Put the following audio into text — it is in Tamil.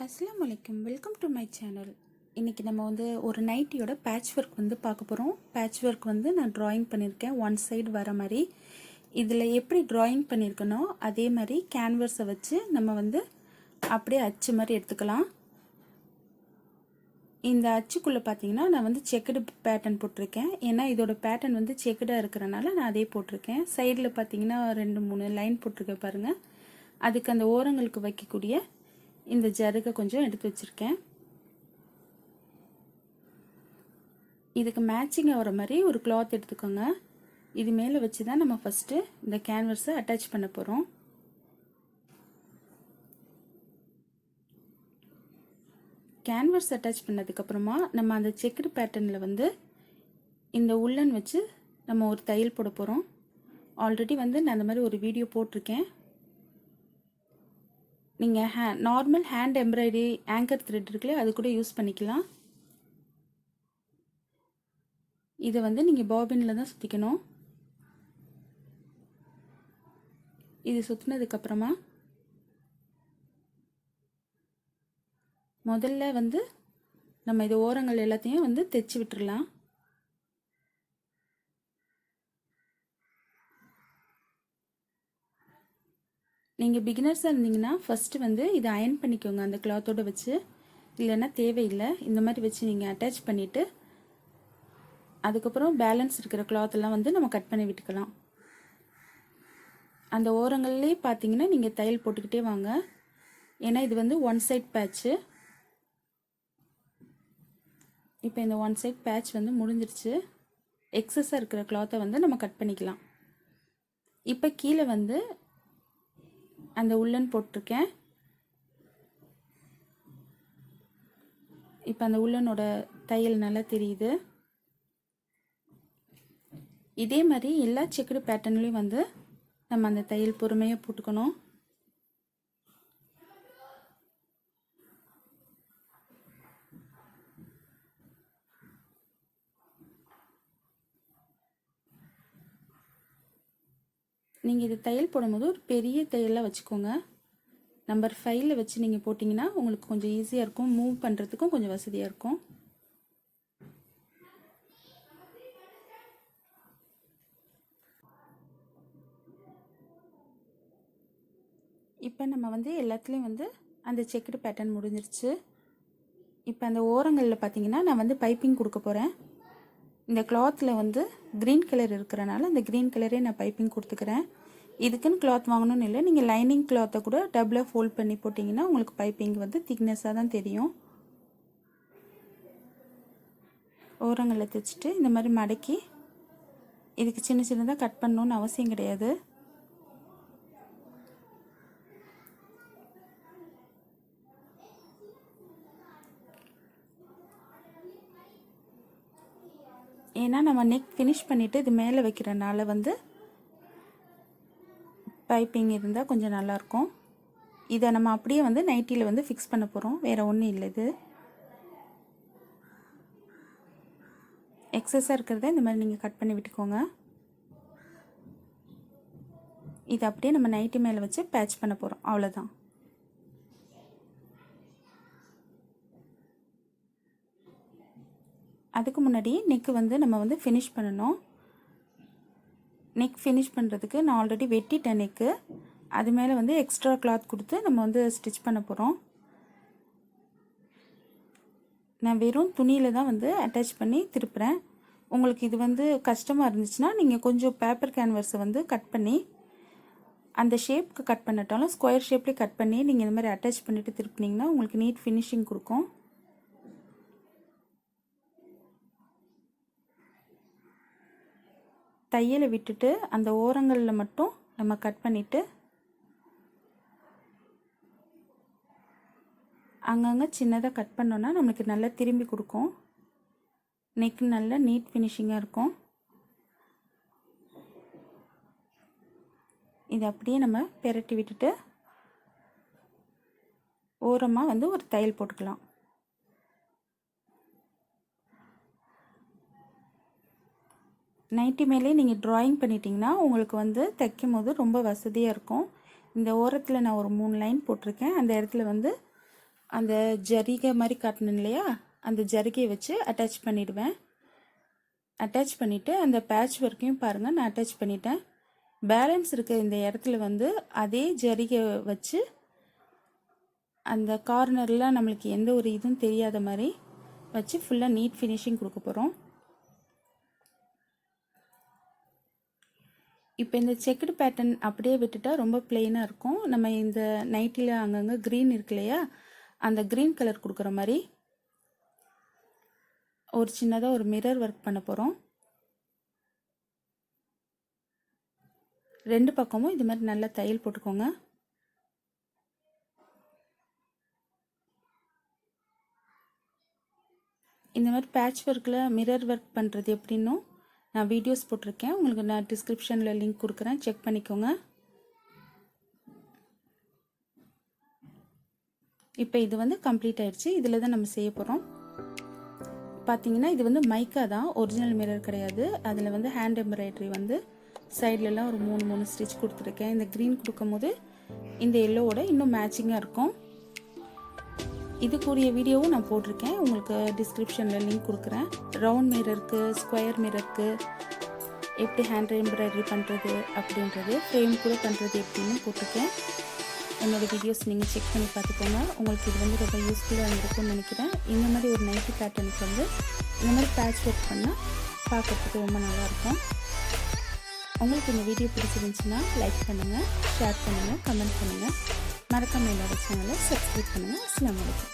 அஸ்ஸலாமு அலைக்கும், வெல்கம் டு மை சேனல். இன்றைக்கி நம்ம வந்து ஒரு நைட்டியோட பேட்ச் ஒர்க் வந்து பார்க்க போகிறோம். பேட்ச் ஒர்க் வந்து நான் ட்ராயிங் பண்ணியிருக்கேன், ஒன் சைடு வர மாதிரி. இதில் எப்படி ட்ராயிங் பண்ணியிருக்கனோ அதே மாதிரி கேன்வஸை வச்சு நம்ம வந்து அப்படியே அச்சு மாதிரி எடுத்துக்கலாம். இந்த அச்சுக்குள்ளே பார்த்தீங்கன்னா நான் வந்து செக்குடு பேட்டர்ன் போட்டிருக்கேன். ஏன்னா இதோட பேட்டர்ன் வந்து செக்குடாக இருக்கிறனால நான் அதே போட்டிருக்கேன். சைடில் பார்த்தீங்கன்னா 2-3 லைன் போட்டிருக்கேன் பாருங்கள். அதுக்கு அந்த ஓரங்களுக்கு வைக்கக்கூடிய இந்த ஜருகை கொஞ்சம் எடுத்து வச்சுருக்கேன். இதுக்கு மேட்சிங் ஆகிற மாதிரி ஒரு கிளாத் எடுத்துக்கோங்க. இது மேலே வச்சு தான் நம்ம ஃபஸ்ட்டு இந்த கேன்வஸை அட்டாச் பண்ண போகிறோம். கேன்வஸ் அட்டாச் பண்ணதுக்கப்புறமா நம்ம அந்த செக்குடு பேட்டர்னில் வந்து இந்த உள்ளன் வச்சு நம்ம ஒரு தையல் போட போகிறோம். ஆல்ரெடி வந்து நான் அந்த மாதிரி ஒரு வீடியோ போட்டிருக்கேன். நீங்கள் normal hand embroidery anchor thread இருக்குல்ல, அது கூட யூஸ் பண்ணிக்கலாம். இதை வந்து நீங்கள் பாபினில் தான் சுற்றிக்கணும். இது சுற்றினதுக்கப்புறமா முதல்ல வந்து நம்ம இது ஓரங்கள் எல்லாத்தையும் வந்து தைச்சி விட்டுடலாம். நீங்கள் பிகினர்ஸாக இருந்தீங்கன்னா ஃபஸ்ட்டு வந்து இதை அயன் பண்ணிக்கோங்க அந்த கிளாத்தோடு வச்சு. இல்லைன்னா தேவையில்லை, இந்த மாதிரி வச்சு நீங்கள் அட்டாச் பண்ணிவிட்டு அதுக்கப்புறம் பேலன்ஸ் இருக்கிற கிளாத்தெல்லாம் வந்து நம்ம கட் பண்ணி விட்டுக்கலாம். அந்த ஓரங்கள்லேயே பார்த்தீங்கன்னா நீங்கள் தையல் போட்டுக்கிட்டே வாங்க. ஏன்னா இது வந்து ஒன் சைட் பேட்ச்சு. இப்போ இந்த ஒன் சைட் பேட்ச் வந்து முடிஞ்சிருச்சு. எக்ஸஸாக இருக்கிற கிளாத்தை வந்து நம்ம கட் பண்ணிக்கலாம். இப்போ கீழே வந்து அந்த உள்ளன் போட்டிருக்கேன். இப்போ அந்த உள்ளனோட தையல் நல்லா தெரியுது. இதே மாதிரி எல்லா செக்குடு பேட்டர்ன்லேயும் வந்து நம்ம அந்த தையல் பொறுமையாக போட்டுக்கணும். நீங்கள் இது தையல் போடும்போது ஒரு பெரிய தையலாக வச்சுக்கோங்க. நம்பர் 5ல் வச்சு நீங்கள் போட்டிங்கன்னா உங்களுக்கு கொஞ்சம் ஈஸியாக இருக்கும், மூவ் பண்ணுறதுக்கும் கொஞ்சம் வசதியாக இருக்கும். இப்போ நம்ம வந்து எல்லாத்துலேயும் வந்து அந்த செக்குடு பேட்டர்ன் முடிஞ்சிருச்சு. இப்போ அந்த ஓரங்களில் பார்த்தீங்கன்னா நான் வந்து பைப்பிங் கொடுக்க போகிறேன். இந்த கிளாத்தில் வந்து க்ரீன் கலர் இருக்கிறனால அந்த க்ரீன் கலரே நான் பைப்பிங் கொடுத்துக்கிறேன். இதுக்குன்னு கிளாத் வாங்கணும்னு இல்லை, நீங்கள் லைனிங் கிளாத்தை கூட டபுளாக ஃபோல்ட் பண்ணி போட்டிங்கன்னா உங்களுக்கு பைப்பிங் வந்து திக்னஸாக தான் தெரியும். ஓரங்களை தைச்சிட்டு இந்த மாதிரி மடக்கி இதுக்கு சின்ன சின்னதாக கட் பண்ணணுன்னு அவசியம் கிடையாது. ஏன்னா நம்ம நெக் ஃபினிஷ் பண்ணிவிட்டு இது மேலே வைக்கிறனால வந்து பைப்பிங் இருந்தால் கொஞ்சம் நல்லாயிருக்கும். இதை நம்ம அப்படியே வந்து நைட்டியில் வந்து ஃபிக்ஸ் பண்ண போகிறோம், வேறு ஒன்றும் இல்லை. இது எக்ஸஸாக இருக்கிறத இந்த மாதிரி நீங்கள் கட் பண்ணி விட்டுக்கோங்க. இதை அப்படியே நம்ம நைட்டி மேலே வச்சு பேட்ச் பண்ண போகிறோம், அவ்வளோதான். அதுக்கு முன்னாடி நெக்கு வந்து நம்ம வந்து ஃபினிஷ் பண்ணணும். நெக் ஃபினிஷ் பண்ணுறதுக்கு நான் ஆல்ரெடி வெட்டிட்டேன் நெக்கு. அது மேலே வந்து எக்ஸ்ட்ரா கிளாத் கொடுத்து நம்ம வந்து ஸ்டிச் பண்ண போகிறோம். நான் வெறும் துணியில் தான் வந்து அட்டாச் பண்ணி திருப்புறேன். உங்களுக்கு இது வந்து கஷ்டமாக இருந்துச்சுன்னா நீங்கள் கொஞ்சம் பேப்பர் கேன்வஸை வந்து கட் பண்ணி அந்த ஷேப்க்கு கட் பண்ணட்டாலும் ஸ்கொயர் ஷேப்லேயே கட் பண்ணி நீங்கள் இந்த மாதிரி அட்டாச் பண்ணிவிட்டு திருப்பினீங்கன்னா உங்களுக்கு நீட் ஃபினிஷிங் கொடுக்கும். தையலை விட்டுட்டு அந்த ஓரங்களில் மட்டும் நம்ம கட் பண்ணிவிட்டு அங்கங்கே சின்னதாக கட் பண்ணோன்னா நம்மளுக்கு நல்லா திரும்பி கொடுக்கும். நெக் நல்லா நீட் ஃபினிஷிங்காக இருக்கும். இதை அப்படியே நம்ம பெரட்டி விட்டுட்டு ஓரமாக வந்து ஒரு தையல் போட்டுக்கலாம். நைட்டி மேலே நீங்கள் ட்ராயிங் பண்ணிட்டீங்கன்னா உங்களுக்கு வந்து தைக்கும் போது ரொம்ப வசதியாக இருக்கும். இந்த ஓரத்தில் நான் ஒரு 3 லைன் போட்டிருக்கேன். அந்த இடத்துல வந்து அந்த ஜரிகை மாதிரி காட்டினேன் இல்லையா, அந்த ஜரிகையை வச்சு அட்டாச் பண்ணிடுவேன். அட்டாச் பண்ணிவிட்டு அந்த பேட்ச் ஒர்க்கையும் பாருங்கள் நான் அட்டாச் பண்ணிட்டேன். பேலன்ஸ் இருக்க இந்த இடத்துல வந்து அதே ஜரிகை வச்சு அந்த கார்னரில் நம்மளுக்கு எந்த ஒரு இதுவும் தெரியாத மாதிரி வச்சு ஃபுல்லாக நீட் ஃபினிஷிங் கொடுக்க போகிறோம். இப்போ இந்த செக்குடு பேட்டர்ன் அப்படியே விட்டுட்டா ரொம்ப பிளெயினாக இருக்கும். நம்ம இந்த நைட்டியில் அங்கங்கே க்ரீன் இருக்கு இல்லையா, அந்த க்ரீன் கலர் கொடுக்குற மாதிரி ஒரு சின்னதாக ஒரு மிரர் ஒர்க் பண்ண போகிறோம். 2 பக்கமும் இது மாதிரி நல்லா தையல் போட்டுக்கோங்க. இந்த மாதிரி பேட்ச் ஒர்க்கில் மிரர் ஒர்க் பண்ணுறது எப்படின்னும் நான் வீடியோஸ் போட்டிருக்கேன். உங்களுக்கு நான் டிஸ்கிரிப்ஷனில் லிங்க் கொடுக்குறேன், செக் பண்ணிக்கோங்க. இப்போ இது வந்து கம்ப்ளீட் ஆயிடுச்சு. இதில் தான் நம்ம செய்ய போகிறோம். பார்த்தீங்கன்னா இது வந்து மைக்கா தான், ஒரிஜினல் மிரர் கிடையாது. அதில் வந்து ஹேண்ட் எம்ப்ராய்டரி வந்து சைட்லலாம் ஒரு 3 ஸ்டிச் கொடுத்துருக்கேன். இந்த க்ரீன் கொடுக்கும் போது இந்த எல்லோவோட இன்னும் மேட்சிங்காக இருக்கும். இதுக்குரிய வீடியோவும் நான் போட்டிருக்கேன், உங்களுக்கு டிஸ்கிரிப்ஷனில் லிங்க் கொடுக்குறேன். ரவுண்ட் மிரருக்கு, ஸ்கொயர் மிரருக்கு எப்படி ஹேண்ட் எம்ப்ராய்டரி பண்ணுறது அப்படின்றது, ஃப்ரேம் கூட பண்ணுறது எப்படின்னு போட்டிருக்கேன். என்னோடய வீடியோஸ் நீங்கள் செக் பண்ணி பார்த்துக்கோங்க. உங்களுக்கு இது வந்து ரொம்ப யூஸ்ஃபுல்லாக இருந்திருக்கும்னு நினைக்கிறேன். இந்த மாதிரி ஒரு நைட்டி பேட்டர்னுக்கு வந்து இந்த மாதிரி பேட்ச் ஒர்க் பண்ணால் பார்க்குறதுக்கு ரொம்ப நல்லாயிருக்கும். உங்களுக்கு இந்த வீடியோ பிடிச்சிருந்துச்சுன்னா லைக் பண்ணுங்கள், ஷேர் பண்ணுங்கள், கமெண்ட் பண்ணுங்கள். மறக்காம என்னோட சேனலை சப்ஸ்கிரைப் பண்ணுங்கள். அஸ்ஸலாமு அலைக்கும்.